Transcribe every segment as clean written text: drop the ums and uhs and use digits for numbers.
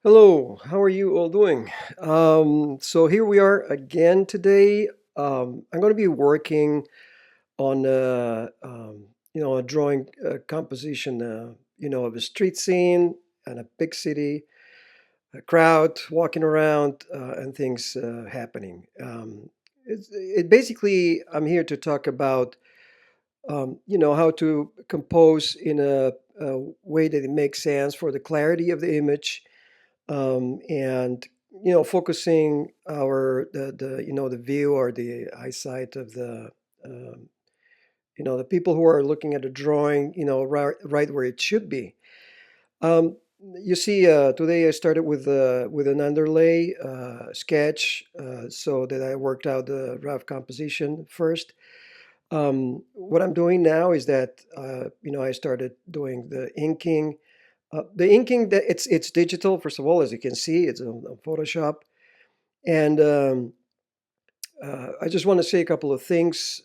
Hello, how are you all doing? So here we are again today. I'm going to be working on a drawing composition, of a street scene and a big city, a crowd walking around, and things happening. It basically, I'm here to talk about, how to compose in a way that it makes sense for the clarity of the image and focusing the view or the eyesight of um, the people who are looking at the drawing, right where it should be. um, you see, today I started with an underlay sketch, so that I worked out the rough composition first. What I'm doing now is that I started doing the inking. The inking, that it's digital. First of all, as you can see, it's on Photoshop. And I just want to say a couple of things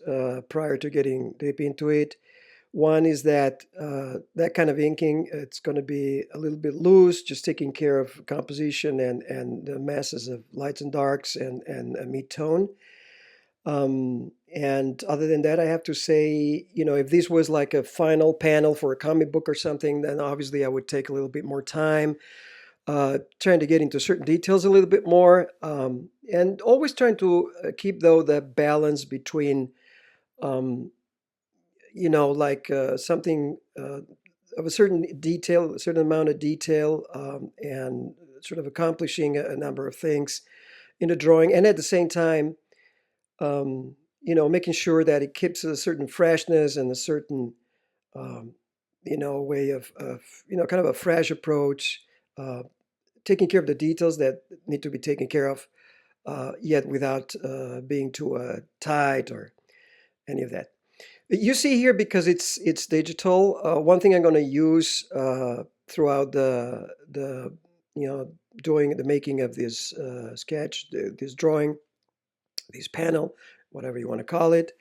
prior to getting deep into it. One is that that kind of inking, it's going to be a little bit loose, just taking care of composition and the masses of lights and darks and a mid-tone. And other than that, I have to say, if this was like a final panel for a comic book or something, then obviously I would take a little bit more time, trying to get into certain details a little bit more, and always trying to keep, though, the balance between, um, like something of a certain detail, a certain amount of detail, and sort of accomplishing a number of things in a drawing, and at the same time, making sure that it keeps a certain freshness and a certain, um, way of kind of a fresh approach, uh, taking care of the details that need to be taken care of, yet without being too tight or any of that. You see here, because it's digital. One thing I'm going to use throughout the doing the making of this sketch, this drawing, this panel, whatever you want to call it.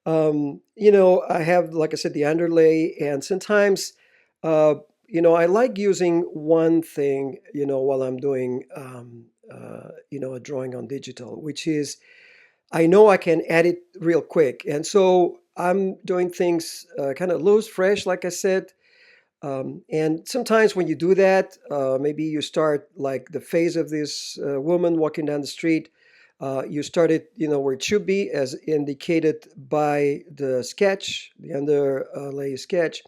I have, like I said, the underlay, and sometimes, I like using one thing, while I'm doing, a drawing on digital, which is I know I can edit real quick. And so I'm doing things kind of loose, fresh, like I said. And sometimes when you do that, maybe you start like the face of this woman walking down the street. You start it, where it should be, as indicated by the sketch, the underlay sketch.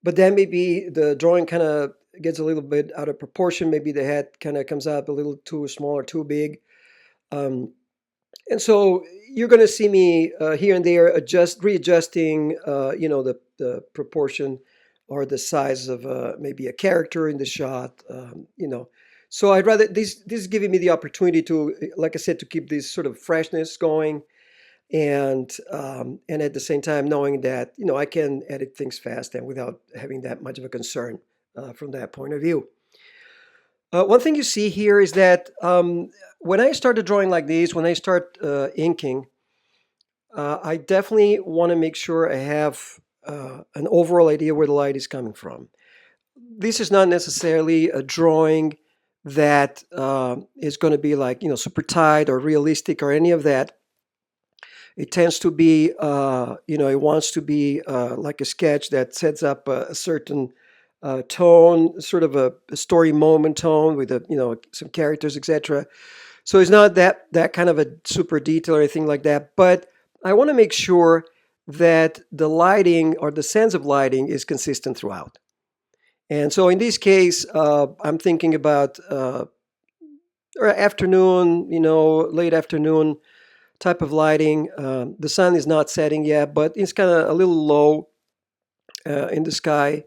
But then maybe the drawing kind of gets a little bit out of proportion. Maybe the head kind of comes out a little too small or too big. Um, and so you're going to see me here and there readjusting, the proportion or the size of maybe a character in the shot. So I'd rather this is giving me the opportunity to, like I said, to keep this sort of freshness going, and at the same time knowing that I can edit things fast and without having that much of a concern from that point of view. One thing you see here is that when I started drawing like this, when I start inking, I definitely want to make sure I have an overall idea where the light is coming from. This is not necessarily a drawing that is going to be like, super tight or realistic or any of that. It tends to be, it wants to be like a sketch that sets up a certain tone, sort of a story moment tone with some characters, etc. So it's not that kind of a super detail or anything like that. But I want to make sure that the lighting or the sense of lighting is consistent throughout. And so in this case, I'm thinking about or afternoon, late afternoon type of lighting. The sun is not setting yet, but it's kind of a little low in the sky.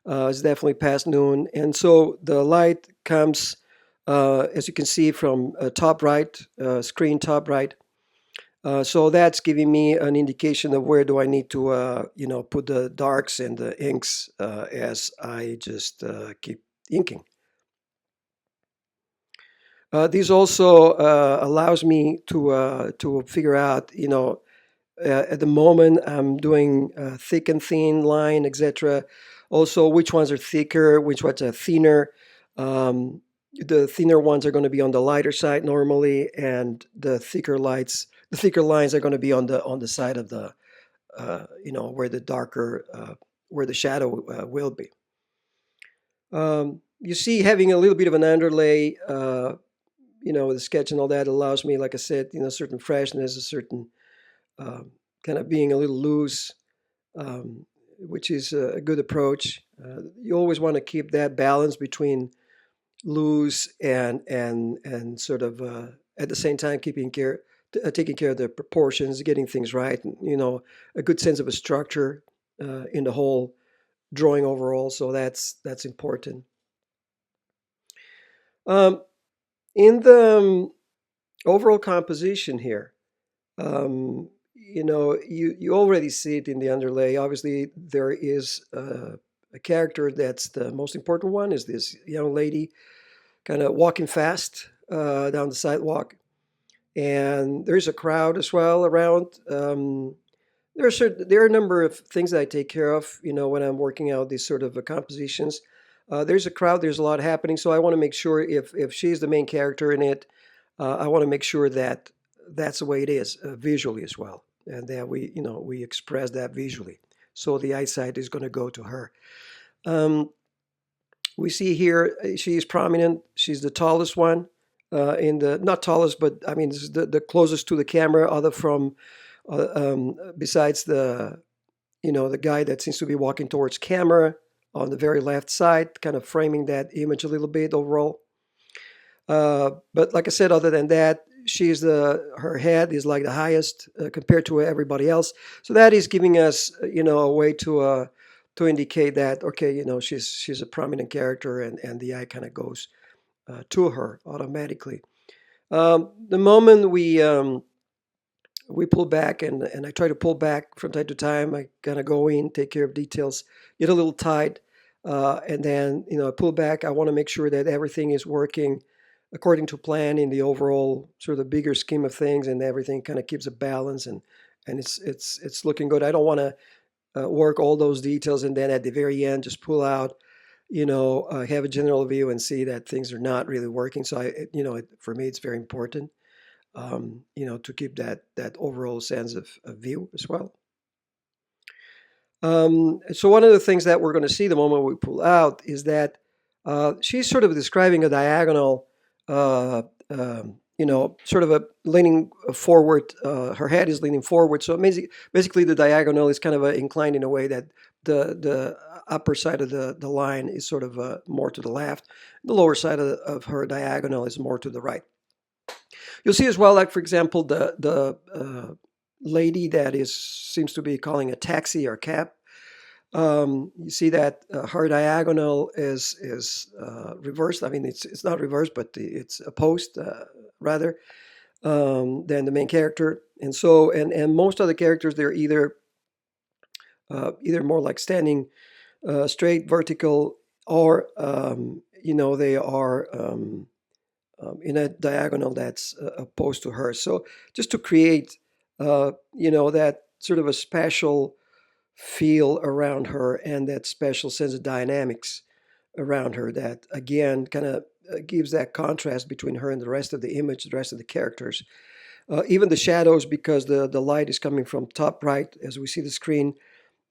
It's definitely past noon. And so the light comes, as you can see, from top right, screen top right. So that's giving me an indication of where do I need to, put the darks and the inks as I just keep inking. This also allows me to figure out, at the moment I'm doing thick and thin line, etc. Also, which ones are thicker, which ones are thinner. Um, The thinner ones are going to be on the lighter side normally, and the thicker lines are going to be on the side of the where the darker where the shadow will be. You see, having a little bit of an underlay, with the sketch and all that allows me, like I said, certain freshness, a certain kind of being a little loose, um, which is a good approach. You always want to keep that balance between loose and sort of at the same time taking care of the proportions, getting things right, and, a good sense of a structure in the whole drawing overall. So that's important. Um, in the overall composition here, you already see it in the underlay. Obviously, there is a character that's the most important one. Is this young lady kind of walking fast down the sidewalk, and there's a crowd as well around. There are a number of things that I take care of, when I'm working out these sort of compositions. There's a crowd. There's a lot happening, so I want to make sure if she's the main character in it, I want to make sure that that's the way it is visually as well, and that we express that visually. So the eyesight is going to go to her. Um, we see here she is prominent. She's the tallest one in the not tallest, but I mean this is the closest to the camera, other from besides the guy that seems to be walking towards camera on the very left side, kind of framing that image a little bit overall. But like I said, other than that, her head is like the highest compared to everybody else. So that is giving us, a way to indicate that okay, she's a prominent character, and the eye kind of goes to her automatically. The moment we pull back, and I try to pull back from time to time. I kind of go in, take care of details, get a little tight, and then I pull back. I want to make sure that everything is working according to plan in the overall sort of the bigger scheme of things, and everything kind of keeps a balance, and it's looking good. I don't want to work all those details and then at the very end just pull out, have a general view and see that things are not really working. So for me, it's very important to keep that overall sense of view as well. So one of the things that we're going to see the moment we pull out is that she's sort of describing a diagonal, sort of a leaning forward. Her head is leaning forward, so basically the diagonal is kind of inclined in a way that the upper side of the line is sort of more to the left. The lower side of her diagonal is more to the right. You'll see as well, like for example, the lady that seems to be calling a taxi or cab. You see that her diagonal is reversed. I mean, it's not reversed, but it's opposed rather than the main character. And so, and most of the characters, they're either more like standing straight, vertical, or they are in a diagonal that's opposed to her. So just to create, that sort of a special feel around her and that special sense of dynamics around her that again kind of gives that contrast between her and the rest of the image, the rest of the characters. Even the shadows, because the light is coming from top right as we see the screen.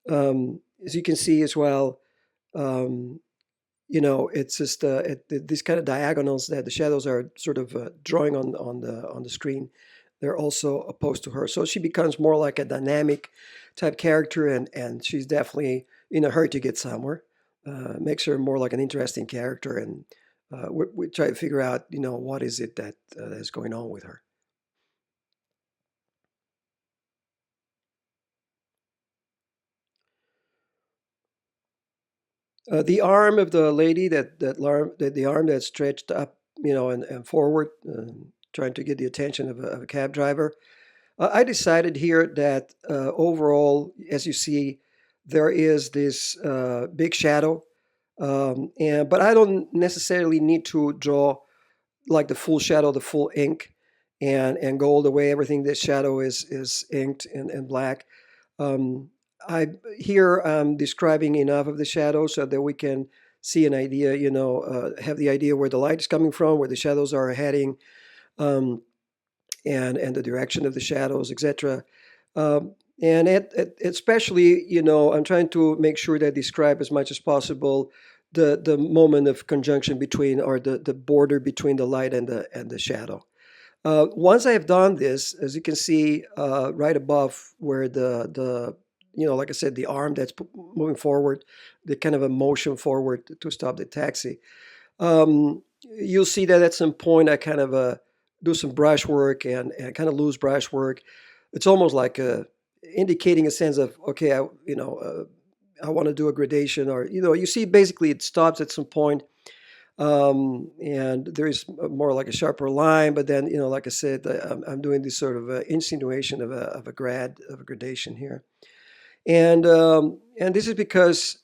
As you can see as well, um, it's just these kind of diagonals that the shadows are sort of drawing on the screen. They're also opposed to her, so she becomes more like a dynamic type character, and she's definitely in a hurry to get somewhere. Makes her more like an interesting character, and we try to figure out, what is it that is going on with her. The arm of the lady the arm that's stretched up, and forward, trying to get the attention of a cab driver. I decided here that overall, as you see, there is this big shadow, but I don't necessarily need to draw like the full shadow, the full ink, and go all the way. Everything this shadow is inked and black. Um, I Here I'm describing enough of the shadow so that we can see an idea, have the idea where the light is coming from, where the shadows are heading, um, and the direction of the shadows, etc. And especially, I'm trying to make sure that I describe as much as possible the moment of conjunction between, or the border between the light and the shadow. Once I have done this, as you can see right above where like I said, the arm that's moving forward, the kind of a motion forward to stop the taxi. You'll see that at some point I kind of do some brush work and kind of loose brush work. It's almost like indicating a sense of, okay, I want to do a gradation, or you see basically it stops at some point, and there is more like a sharper line. But then, like I said, I'm doing this sort of insinuation of a gradation here, and this is because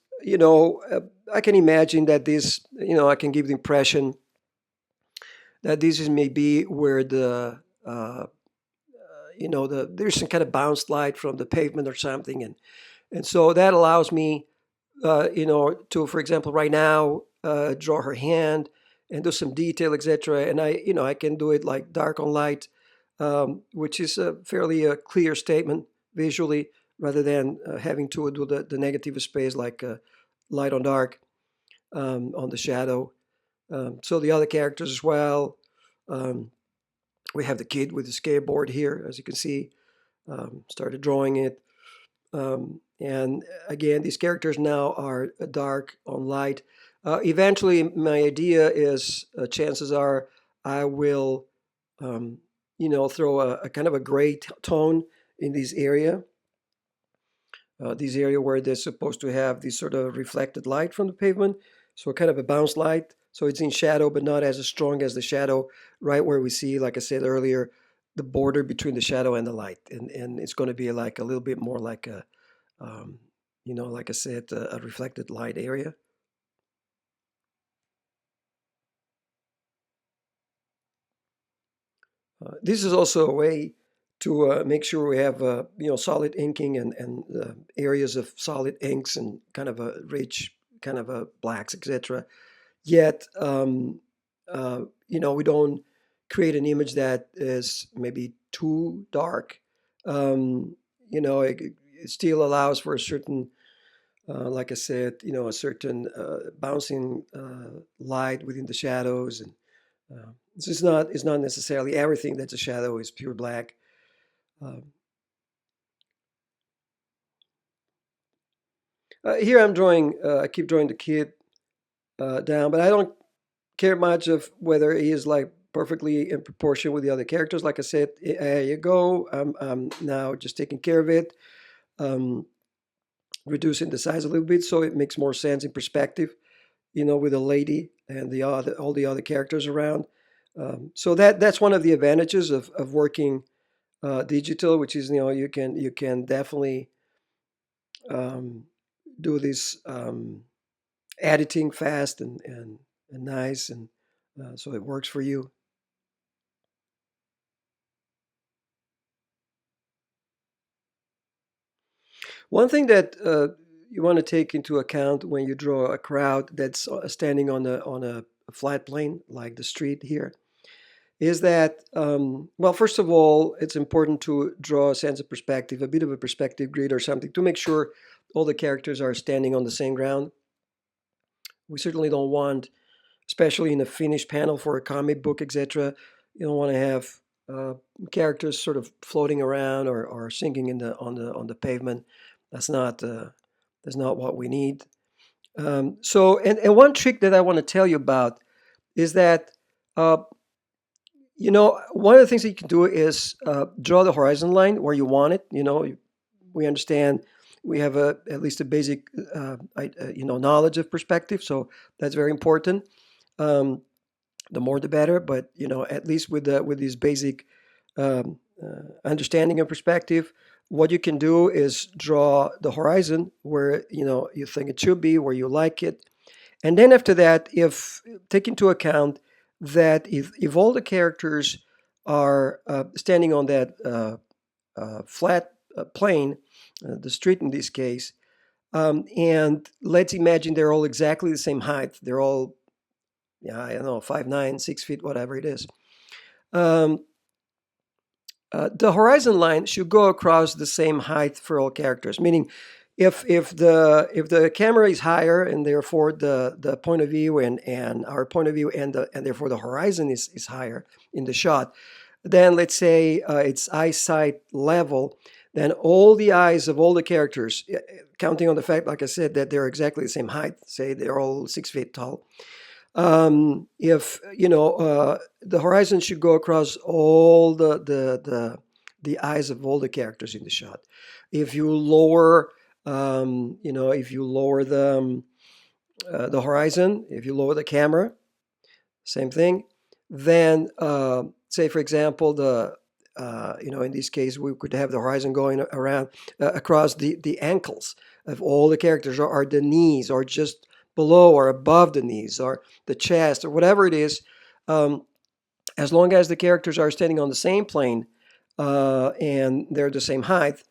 I can imagine that this, I can give the impression that this is maybe where there's some kind of bounce light from the pavement or something, and so that allows me, to, for example, right now, draw her hand and do some detail, etc. And I can do it like dark on light, which is a fairly clear statement visually, rather than having to do the negative space like light on dark, on the shadow. So the other characters as well. Um, we have the kid with the skateboard here, as you can see. Started drawing it. And again, these characters now are dark on light. Eventually, my idea is, chances are, I will, throw a kind of a gray tone in this area where they're supposed to have this sort of reflected light from the pavement. So kind of a bounce light. So it's in shadow, but not as strong as the shadow, right where we see, like I said earlier, the border between the shadow and the light. And it's going to be like a little bit more like um, like I said, a reflected light area. This is also a way to make sure we have solid inking and areas of solid inks and kind of a rich kind of a blacks, etc. Yet we don't create an image that is maybe too dark. It still allows for a certain, like I said, a certain bouncing light within the shadows, and this is not it's not necessarily everything that's a shadow is pure black. Um, Here I'm drawing. I keep drawing the kid down, but I don't care much of whether he is like perfectly in proportion with the other characters. Like I said, there you go. I'm now just taking care of it, um, reducing the size a little bit so it makes more sense in perspective. With the lady and all the other characters around. So that's one of the advantages of working digital, which is, you can definitely um, do this editing fast and nice, and so it works for you. One thing that you want to take into account when you draw a crowd that's standing on a flat plane like the street here is that, well, first of all, it's important to draw a sense of perspective, a bit of a perspective grid or something, to make sure all the characters are standing on the same ground. We certainly don't want, especially in a finished panel for a comic book, etc., you don't want to have uh, characters sort of floating around or sinking on the pavement. That's not what we need. And one trick that I want to tell you about is that uh, one of the things that you can do is draw the horizon line where you want it. We understand we have at least a basic, knowledge of perspective, so that's very important. Um, the more, the better. But at least with this basic understanding of perspective, what you can do is draw the horizon where you think it should be, where you like it, and then after that, if take into account that if all the characters are standing on that flat plane, the street in this case, And let's imagine they're all exactly the same height. They're all, yeah, I don't know, 5'9", 6 feet, whatever it is. Um, the horizon line should go across the same height for all characters. Meaning, if the camera is higher and therefore the point of view and our point of view and therefore the horizon is higher in the shot, then let's say it's eyesight level, then all the eyes of all the characters, counting on the fact, like I said, that they're exactly the same height, say they're all 6 feet tall, if the horizon should go across all the eyes of all the characters in the shot. If you lower, if you lower the horizon, if you lower the camera, same thing. Then, say for example, in this case, we could have the horizon going around across the ankles of all the characters, or the knees, or just below or above the knees, or the chest, or whatever it is. Um, as long as the characters are standing on the same plane and they're the same height,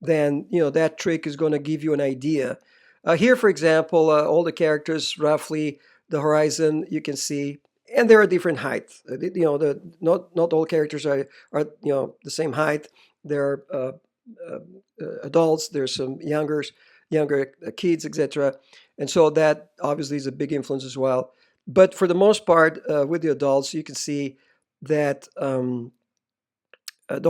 then that trick is going to give you an idea. Here, for example, all the characters roughly the horizon you can see, and they're a different height. Not all characters are the same height. There are adults. There's some younger kids, etc. And so that obviously is a big influence as well. But for the most part, with the adults, you can see that the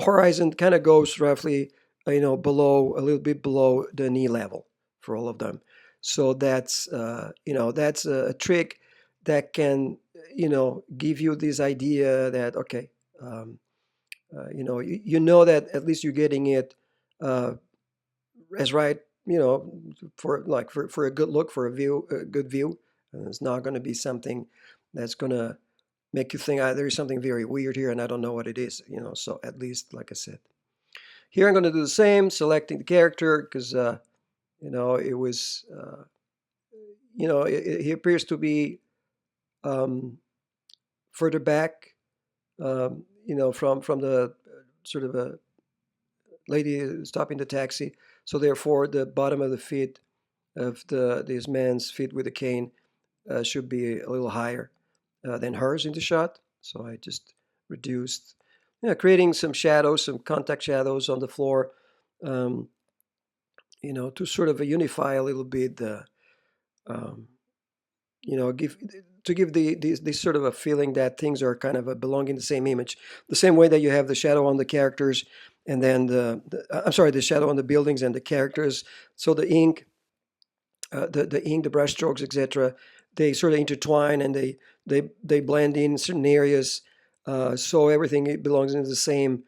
horizon kind of goes roughly, below, a little bit below the knee level for all of them. So that's a trick that can, give you this idea that, okay, you know that at least you're getting it uh, as right, for a good look, for a good view. And it's not going to be something that's going to make you think, there's something very weird here and I don't know what it is. So at least, like I said, here I'm going to do the same, selecting the character because it was he appears to be um, further back, from the sort of a lady stopping the taxi. So therefore the bottom of the feet of this man's feet with a cane should be a little higher than hers in the shot. So I just reduced, creating some shadows, some contact shadows on the floor, um, to sort of unify a little bit the, um, give to give this sort of a feeling that things are kind of belong in the same image, the same way that you have the shadow on the characters, and then I'm sorry, the shadow on the buildings and the characters. So the ink, the ink, the brush strokes, etc. They sort of intertwine and they blend in certain areas, so everything belongs in the same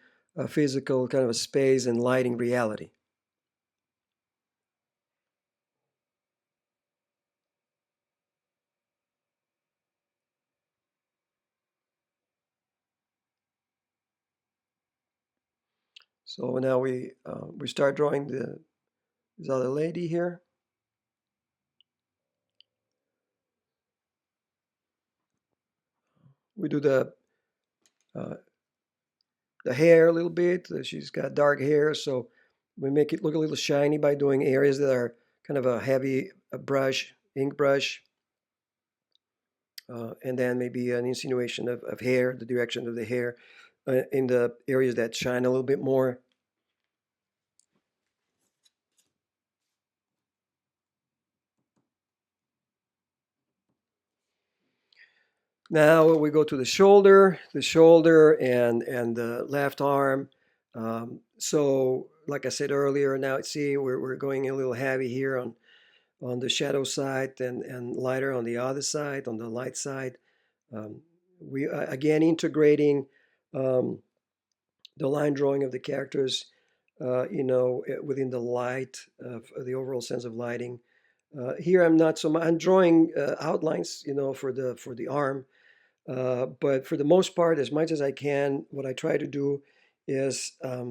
physical kind of a space and lighting reality. So now we start drawing this other lady here. We do uh, the hair a little bit. She's got dark hair, so we make it look a little shiny by doing areas that are kind of a heavy brush, ink brush, and then maybe an insinuation of hair, the direction of the hair, in the areas that shine a little bit more. Now we go to the shoulder and the left arm. So, like I said earlier, now see we're going a little heavy here on the shadow side and lighter on the other side, on the light side. Um, we again integrating um, the line drawing of the characters, within the light of the overall sense of lighting. Here I'm not so much. I'm drawing outlines, for the arm, but for the most part, as much as I can, what I try to do is uh,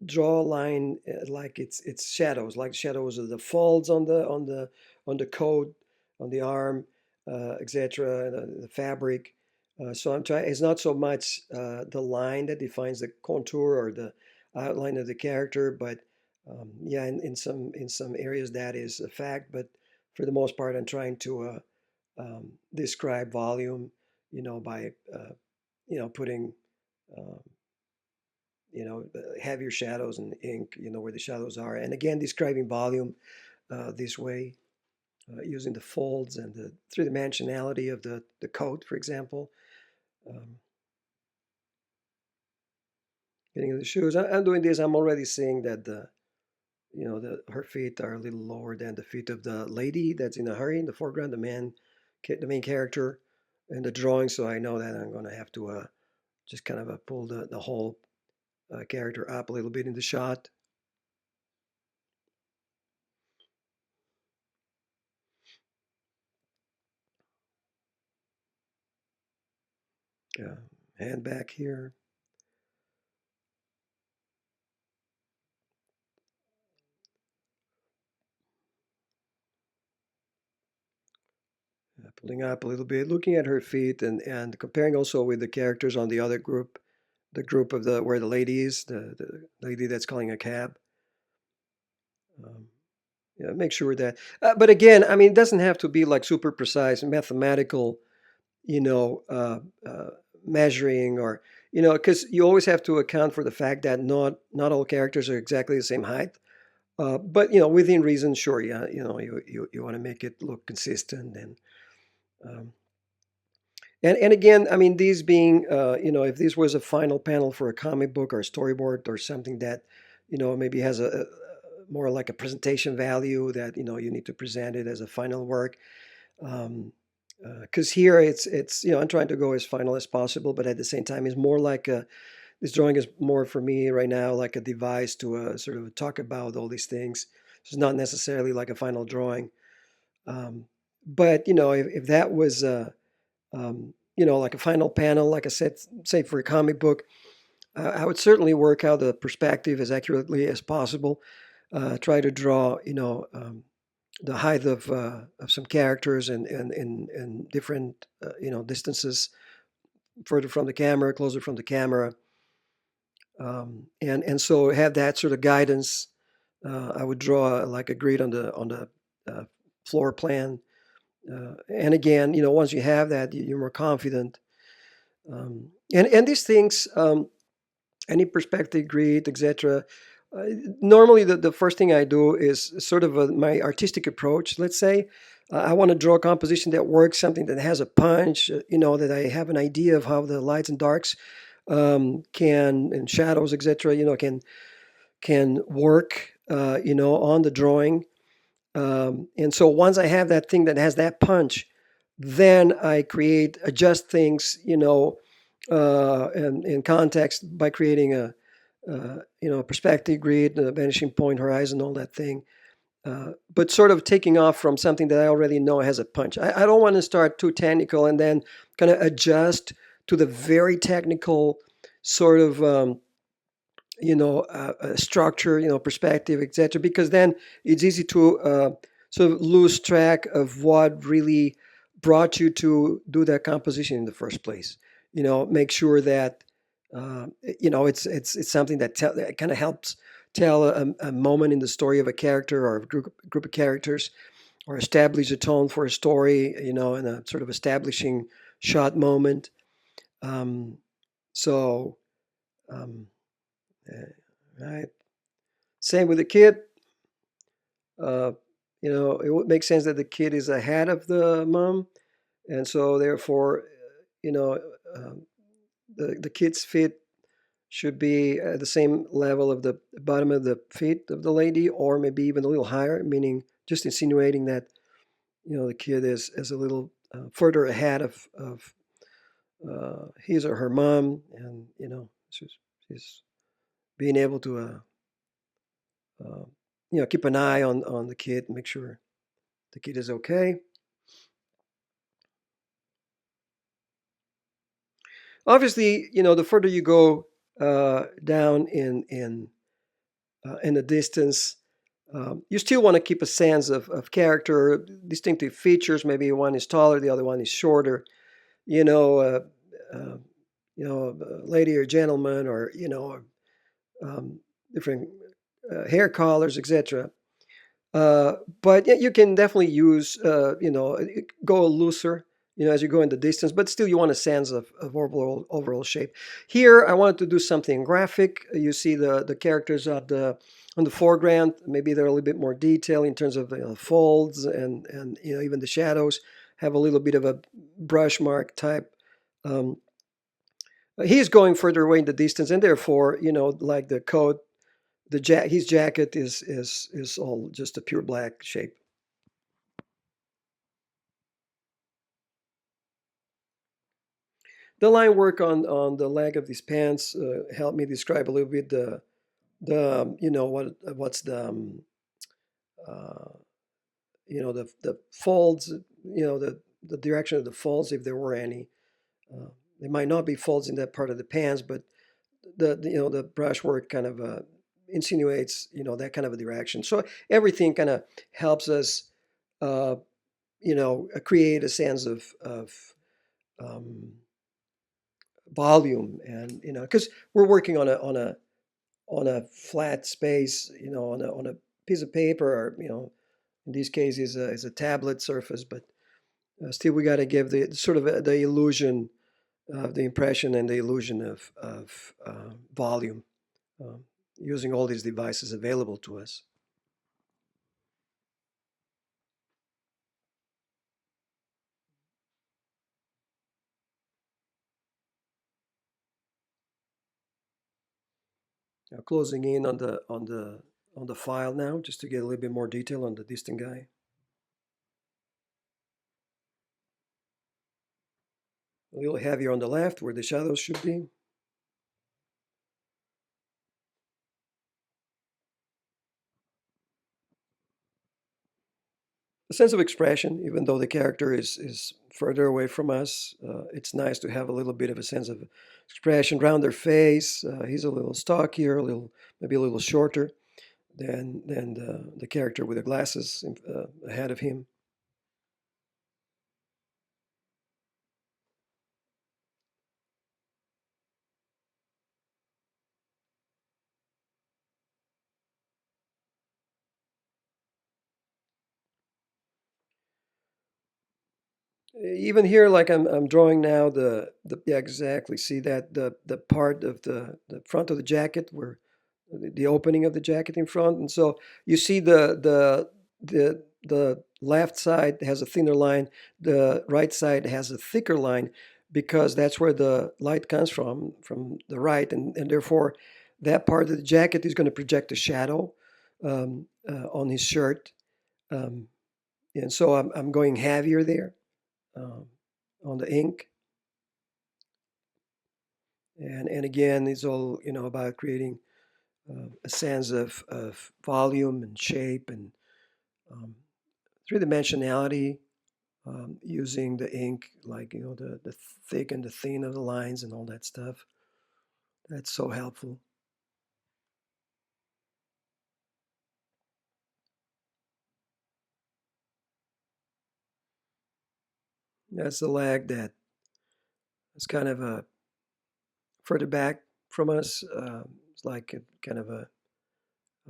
draw a line like it's shadows, like shadows of the folds on the coat, on the arm, etc., the fabric. So I'm trying. It's not so much the line that defines the contour or the outline of the character, but Yeah, in some areas that is a fact, but for the most part, I'm trying to describe volume, by putting uh, heavier shadows and ink, where the shadows are, and again describing volume this way, using the folds and the three-dimensionality of the coat, for example. Um, Getting into the shoes. I'm doing this. I'm already seeing that her feet are a little lower than the feet of the lady that's in a hurry in the foreground, the main character in the drawing. So I know that I'm going to have to just kind of pull the whole character up a little bit in the shot. Uh, Hand back here. Pulling up a little bit, looking at her feet, and comparing also with the characters on the other group, the group of the where the lady is, the lady that's calling a cab. Um, make sure that. But again, I mean, it doesn't have to be like super precise mathematical, you know, uh, uh, measuring or because you always have to account for the fact that not all characters are exactly the same height. But within reason, sure, yeah, you want to make it look consistent um, and again, I mean, these being, if this was a final panel for a comic book or a storyboard or something that, maybe has a more like a presentation value that, you need to present it as a final work. Um, because here it's, I'm trying to go as final as possible, but at the same time, it's more like this drawing is more for me right now, like a device to sort of talk about all these things. It's not necessarily like a final drawing. Um, but, if that was, like a final panel, like I said, say for a comic book, I would certainly work out the perspective as accurately as possible. Try to draw, the height of some characters and different, distances further from the camera, closer from the camera, and so have that sort of guidance. I would draw like a grid on the floor plan, and again, once you have that, you're more confident. And these things, any perspective grid, etc. Uh, Normally, the first thing I do is sort of my artistic approach. Let's say I want to draw a composition that works, something that has a punch. That I have an idea of how the lights and darks can and shadows, etc. Can work. On the drawing. And so once I have that thing that has that punch, then I adjust things, and in context by creating a perspective grid, a vanishing point, horizon, all that thing. But sort of taking off from something that I already know has a punch. I don't want to start too technical and then kind of adjust to the very technical sort of structure, perspective, etc. Because then it's easy to sort of lose track of what really brought you to do that composition in the first place. Make sure that it's something that kind of helps tell a moment in the story of a character or a group of characters, or establish a tone for a story, in a sort of establishing shot moment. Um, so, um, right. Same with the kid. Uh, it would make sense that the kid is ahead of the mom, and so therefore, you know, um, the kid's feet should be at the same level of the bottom of the feet of the lady, or maybe even a little higher, meaning just insinuating that the kid is a little further ahead of his or her mom, and she's being able to uh, keep an eye on the kid, make sure the kid is okay. Obviously, the further you go down in the distance, you still want to keep a sense of character, distinctive features. Maybe one is taller, the other one is shorter. You know, uh, uh, a lady or gentleman, or um, different. hair colors, etc. But yeah, you can definitely use, go looser, as you go in the distance, but still you want a sense of overall shape. Here, I wanted to do something graphic. You see the characters on the foreground. Maybe they're a little bit more detailed in terms of folds and even the shadows have a little bit of a brush mark type. Um, he's going further away in the distance, and therefore, like the coat, his jacket is all just a pure black shape. The line work on the leg of these pants helped me describe a little bit the what's uh, the folds, the direction of the folds, if there were any. Uh, there might not be folds in that part of the pants, but the brushwork kind of insinuates that kind of a direction. So everything kind of helps us uh, create a sense of um, volume, and because we're working on a flat space, on a piece of paper, or in these cases is a tablet surface, but still we got to give the sort of the illusion of the impression and the illusion of volume, um, using all these devices available to us. Now closing in on the file now, just to get a little bit more detail on the distant guy. A little heavier on the left where the shadows should be. A sense of expression, even though the character is further away from us. It's nice to have a little bit of a sense of expression around their face. He's a little stockier, maybe a little shorter than the character with the glasses ahead of him. Even here, like I'm drawing now, the yeah, exactly. See that the part of the front of the jacket where the opening of the jacket in front, and so you see the left side has a thinner line, the right side has a thicker line, because that's where the light comes from the right, and therefore that part of the jacket is going to project a shadow on his shirt, um, and so I'm going heavier there um, on the ink. And again, it's all about creating a sense of volume and shape and um, three dimensionality, using the ink, like the thick and the thin of the lines and all that stuff. That's so helpful. That's the leg that is kind of a further back from us. It's like a kind of a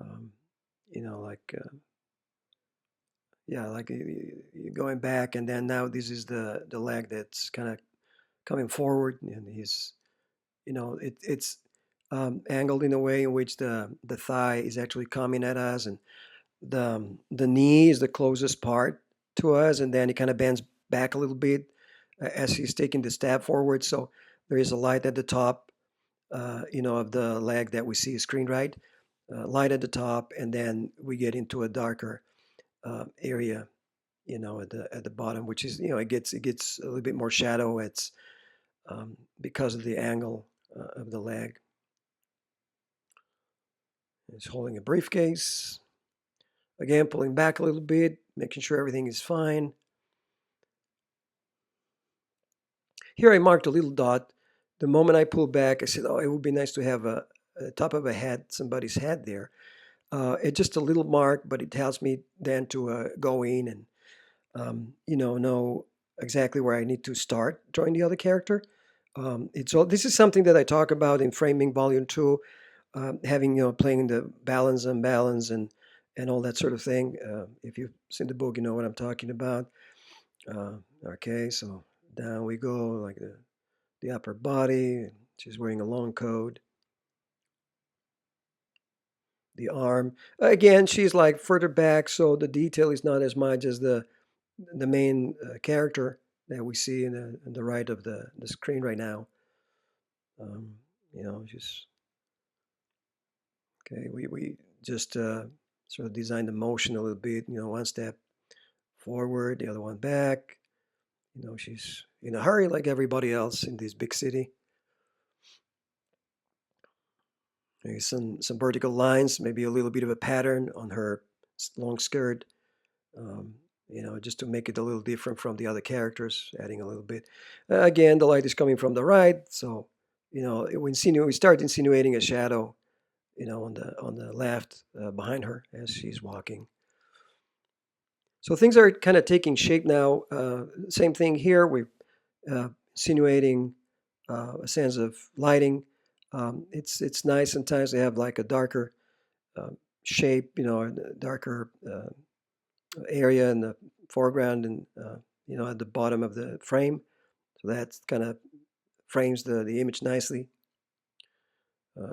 um, like yeah, like you're going back, and then now this is the leg that's kind of coming forward, and he's it's angled in a way in which the thigh is actually coming at us, and the knee is the closest part to us, and then he kind of bends back a little bit as he's taking the step forward. So there is a light at the top, of the leg that we see screen right, light at the top, and then we get into a darker area, at the bottom, which is it gets a little bit more shadow. It's because of the angle of the leg. He's holding a briefcase. Again, pulling back a little bit, making sure everything is fine. Here I marked a little dot. The moment I pulled back, I said, "Oh, it would be nice to have a top of a head, somebody's head there." It's just a little mark, but it helps me then to go in and know exactly where I need to start drawing the other character. It's all. This is something that I talk about in Framing Volume 2. having playing the balance, unbalance, and all that sort of thing. If you've seen the book, you know what I'm talking about. Okay, so down we go, like the upper body. She's wearing a long coat. The arm. Again, she's like further back, so the detail is not as much as the main character that we see in the right of the screen right now. Um, just okay. We just sort of designed the motion a little bit. One step forward, the other one back. She's in a hurry like everybody else in this big city. Maybe some vertical lines, maybe a little bit of a pattern on her long skirt. Um, just to make it a little different from the other characters, adding a little bit. Again, the light is coming from the right, so we start insinuating a shadow, on the left behind her as she's walking. So things are kind of taking shape now. Same thing here. We're insinuating a sense of lighting. It's nice sometimes to have like a darker uh, shape, a darker area in the foreground and at the bottom of the frame. So that kind of frames the image nicely.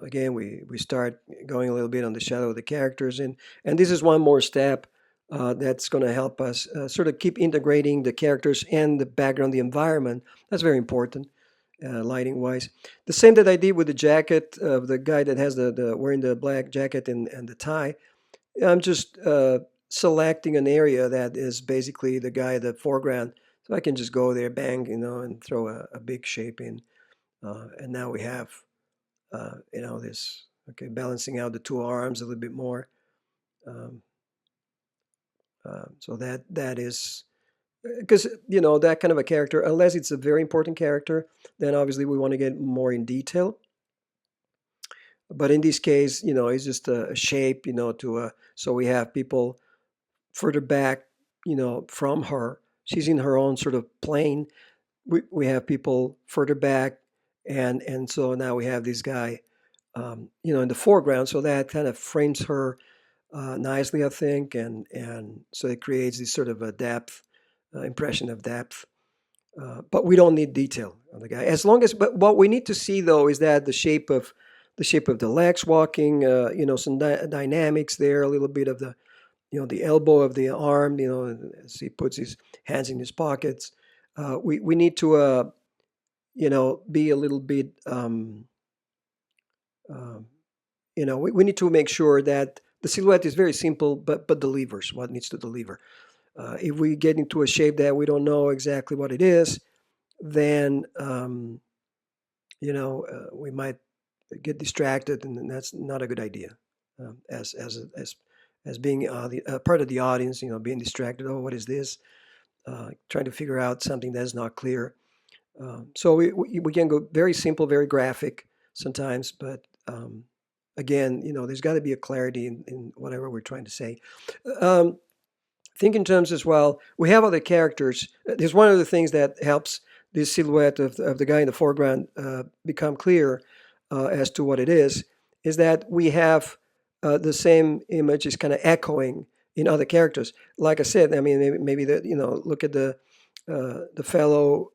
Again, we start going a little bit on the shadow of the characters, and this is one more step that's going to help us sort of keep integrating the characters and the background, the environment. That's very important, lighting wise. The same that I did with the jacket of the guy that has the wearing the black jacket and the tie. I'm just selecting an area that is basically the guy in the foreground. So I can just go there, bang, and throw a big shape in. And now we have, this, okay, balancing out the two arms a little bit more. Um, so that is, because, that kind of a character, unless it's a very important character, then obviously we want to get more in detail. But in this case, it's just a shape, so we have people further back, from her. She's in her own sort of plane. We have people further back, and so now we have this guy, in the foreground. So that kind of frames her nicely, I think, and so it creates this sort of a depth, impression of depth. But we don't need detail on the guy. As long as, but what we need to see though is that the shape of the legs walking, some dynamics there, a little bit of the elbow of the arm, as he puts his hands in his pockets. We need to, be a little bit, we need to make sure that the silhouette is very simple, but delivers what needs to deliver. If we get into a shape that we don't know exactly what it is, then, we might get distracted, and that's not a good idea. As being part of the audience, being distracted. Oh, what is this? Trying to figure out something that's not clear. So we can go very simple, very graphic sometimes, but again, there's got to be a clarity in whatever we're trying to say. Um, think in terms as well. We have other characters. There's one of the things that helps this silhouette of the guy in the foreground become clear as to what it is that we have the same image is kind of echoing in other characters. Like I said, I mean, maybe look at the fellow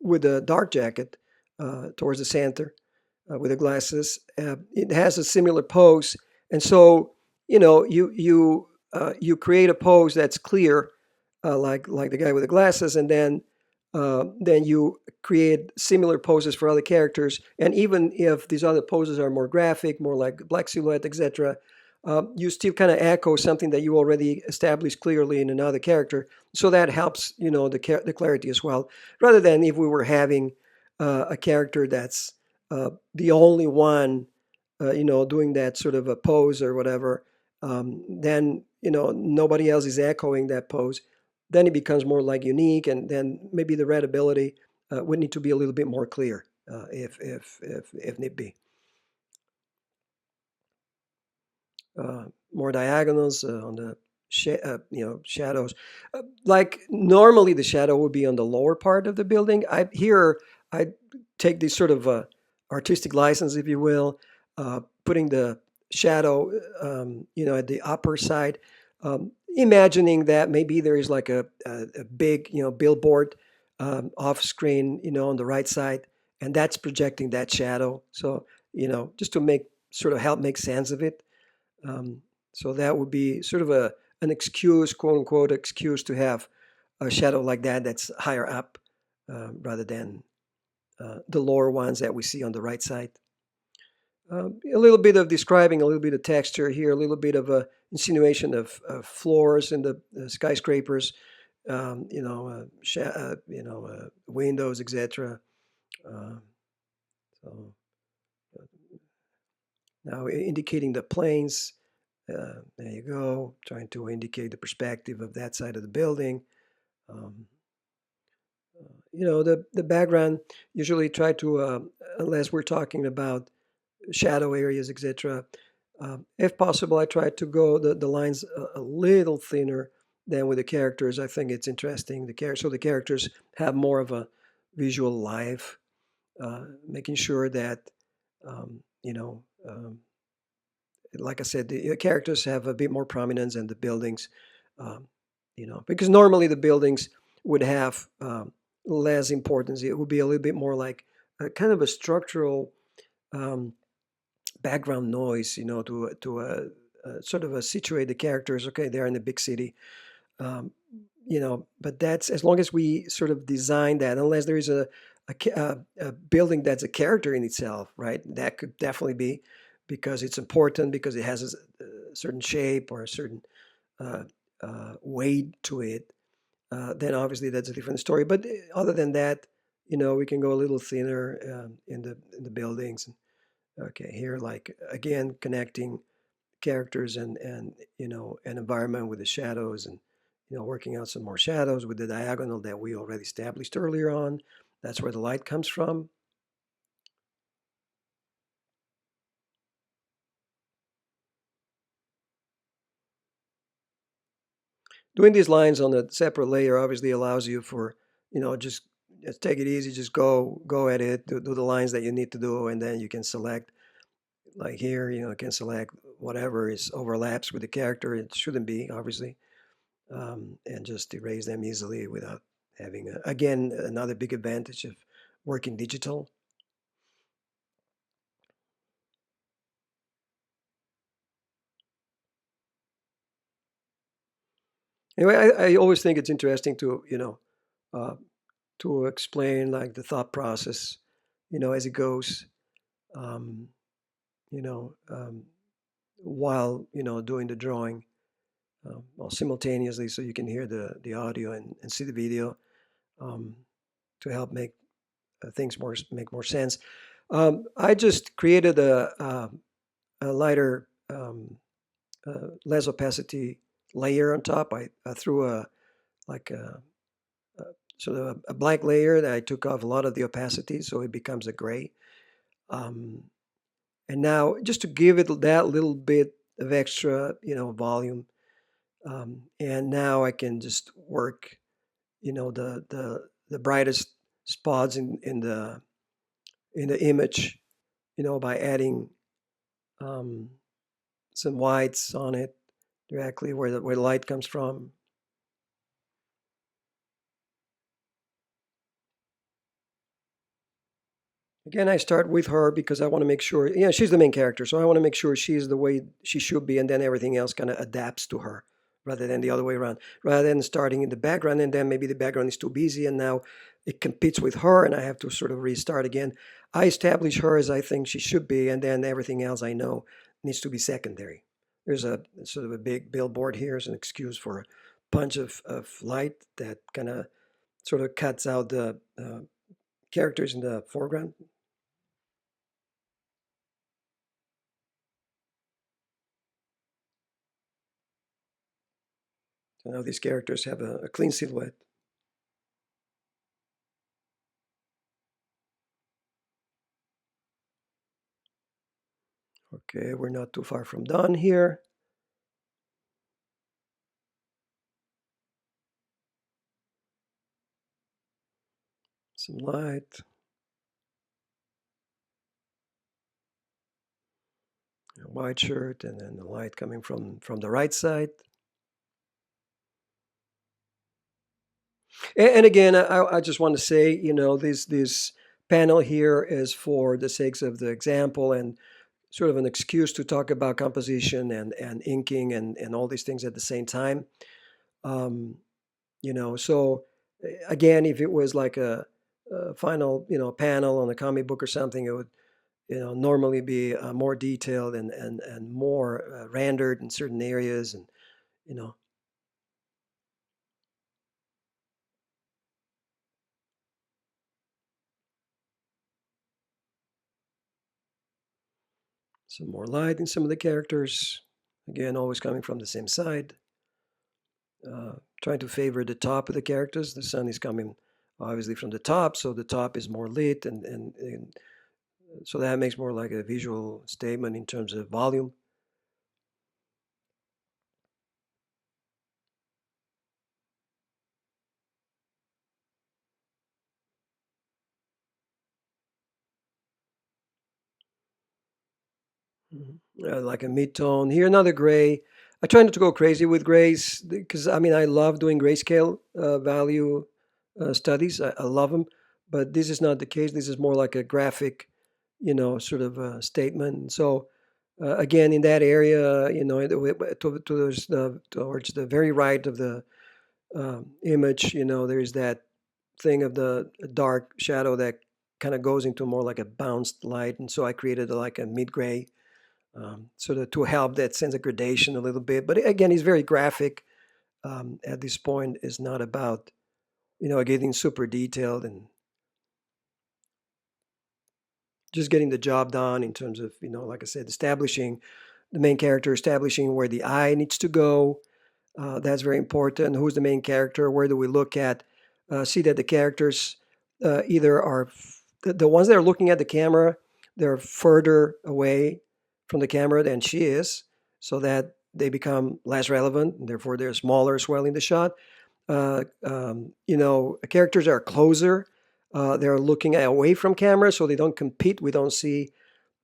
with the dark jacket towards the center with the glasses. It has a similar pose, and so you create a pose that's clear, like the guy with the glasses, and then you create similar poses for other characters. And even if these other poses are more graphic, more like black silhouette, etc., you still kind of echo something that you already established clearly in another character. So that helps, the clarity as well. Rather than if we were having a character that's the only one, doing that sort of a pose or whatever, then nobody else is echoing that pose. Then it becomes more like unique, and then maybe the readability would need to be a little bit more clear, if need be. More diagonals on the shadows. Like normally the shadow would be on the lower part of the building. I take this sort of artistic license, if you will, putting the shadow, at the upper side, imagining that maybe there is like a big, billboard off screen, on the right side, and that's projecting that shadow. So, just to make sort of help make sense of it. Um, so that would be sort of an excuse, quote unquote, excuse to have a shadow like that that's higher up rather than the lower ones that we see on the right side. A little bit of describing, a little bit of texture here, a little bit of a insinuation of floors in the skyscrapers, windows, etc. Uh, so now indicating the planes. There you go, trying to indicate the perspective of that side of the building. Um, the background usually try to, unless we're talking about shadow areas, etc. If possible, I try to go the lines a little thinner than with the characters. I think it's interesting. So the characters have more of a visual life, making sure that um, you know, um, like I said, the characters have a bit more prominence than the buildings. Um, because normally the buildings would have less importance. It would be a little bit more like a kind of a structural um, background noise, to sort of situate the characters. Okay, they're in a big city, um, but that's as long as we sort of design that, unless there is a building that's a character in itself, right? That could definitely be because it's important because it has a certain shape or a certain uh, weight to it. Then obviously that's a different story. But other than that, we can go a little thinner in the buildings. Okay, here, like again, connecting characters and an environment with the shadows, and working out some more shadows with the diagonal that we already established earlier on. That's where the light comes from. Doing these lines on a separate layer obviously allows you for, just take it easy, just go at it, do the lines that you need to do, and then you can select, like here, you can select whatever is overlaps with the character. It shouldn't be, obviously, and just erase them easily without having, again, another big advantage of working digital. Anyway, I always think it's interesting to, uh, to explain like the thought process, as it goes, um, you know, um, while, doing the drawing, well, simultaneously, so you can hear the audio and see the video, um, to help make things make more sense. I just created a lighter, less opacity layer on top. I threw like a sort of a black layer that I took off a lot of the opacity, so it becomes a gray. Um, and now, just to give it that little bit of extra, volume, and now I can just work, the brightest spots in the image, by adding um, some whites on it directly where the light comes from. Again, I start with her because I want to make sure, she's the main character, so I want to make sure she's the way she should be, and then everything else kind of adapts to her rather than the other way around. Rather than starting in the background and then maybe the background is too busy and now it competes with her and I have to sort of restart again. I establish her as I think she should be, and then everything else I know needs to be secondary. There's a sort of a big billboard here as an excuse for a punch of light that kind of sort of cuts out the characters in the foreground. So now these characters have a clean silhouette. Okay, we're not too far from done here. Some light. A white shirt, and then the light coming from the right side. And again, I just want to say, this panel here is for the sakes of the example and sort of an excuse to talk about composition and inking and all these things at the same time. Um, so again, if it was like a final, panel on a comic book or something, it would, normally be more detailed and more rendered in certain areas, and you know, some more light in some of the characters. Again, always coming from the same side. uh, Trying to favor the top of the characters. The sun is coming obviously from the top, so the top is more lit, and so that makes more like a visual statement in terms of volume. Like a mid-tone. Here, another gray. I try not to go crazy with grays because I mean I love doing grayscale value studies. I love them, but this is not the case. This is more like a graphic, sort of statement. So again, in that area, towards the very right of the image, there's that thing of the dark shadow that kind of goes into more like a bounced light, and so I created like a mid-gray, sort of to help that sense of gradation a little bit. But again, he's very graphic. At this point, is not about getting super detailed and just getting the job done in terms of like I said, establishing the main character, establishing where the eye needs to go. That's very important. Who's the main character? Where do we look at? See that the characters either are the ones that are looking at the camera, they're further away from the camera than she is, so that they become less relevant, and therefore they're smaller as well in the shot. Characters are closer. They're looking away from camera, so they don't compete. We don't see,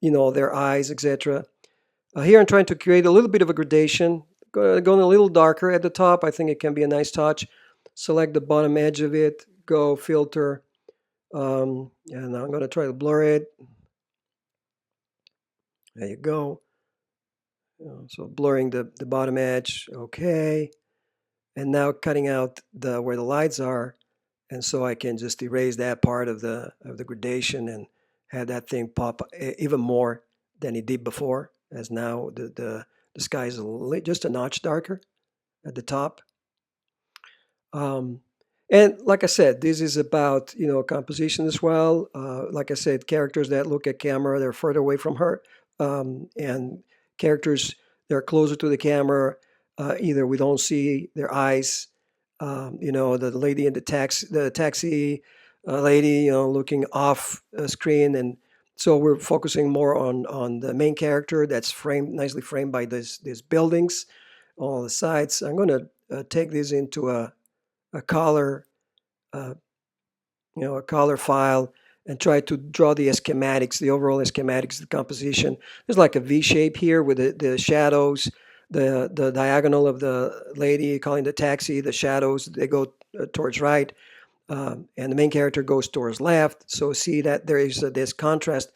their eyes, etc. Here I'm trying to create a little bit of a gradation, going a little darker at the top. I think it can be a nice touch. Select the bottom edge of it, go filter, and I'm going to try to blur it. There you go. So blurring the bottom edge, okay. And now cutting out where the lights are, and so I can just erase that part of the gradation and have that thing pop even more than it did before, as now the sky is just a notch darker at the top. Um, and like I said, this is about composition as well. Like I said, characters that look at camera, they're further away from her, and characters that are closer to the camera. Either we don't see their eyes. The lady in the taxi lady, looking off screen, and so we're focusing more on the main character that's nicely framed by these buildings on all the sides. I'm going to take this into a color, uh, a color file, and try to draw the schematics, the overall schematics, the composition. There's like a V shape here with the shadows, the diagonal of the lady calling the taxi, the shadows, they go towards right, and the main character goes towards left. So see that there is this contrast,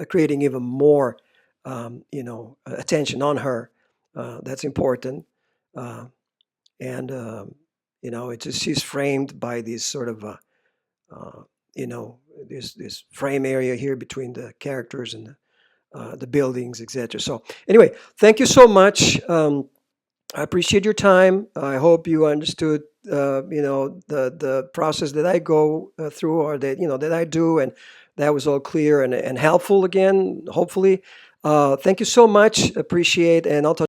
creating even more, attention on her. That's important. Uh, and it's just she's framed by these sort of uh, you know this frame area here between the characters and the buildings, etc. So anyway, thank you so much. I appreciate your time. I hope you understood the process that I go through, or that I do, and that was all clear and helpful again, hopefully. Thank you so much. Appreciate, and I'll talk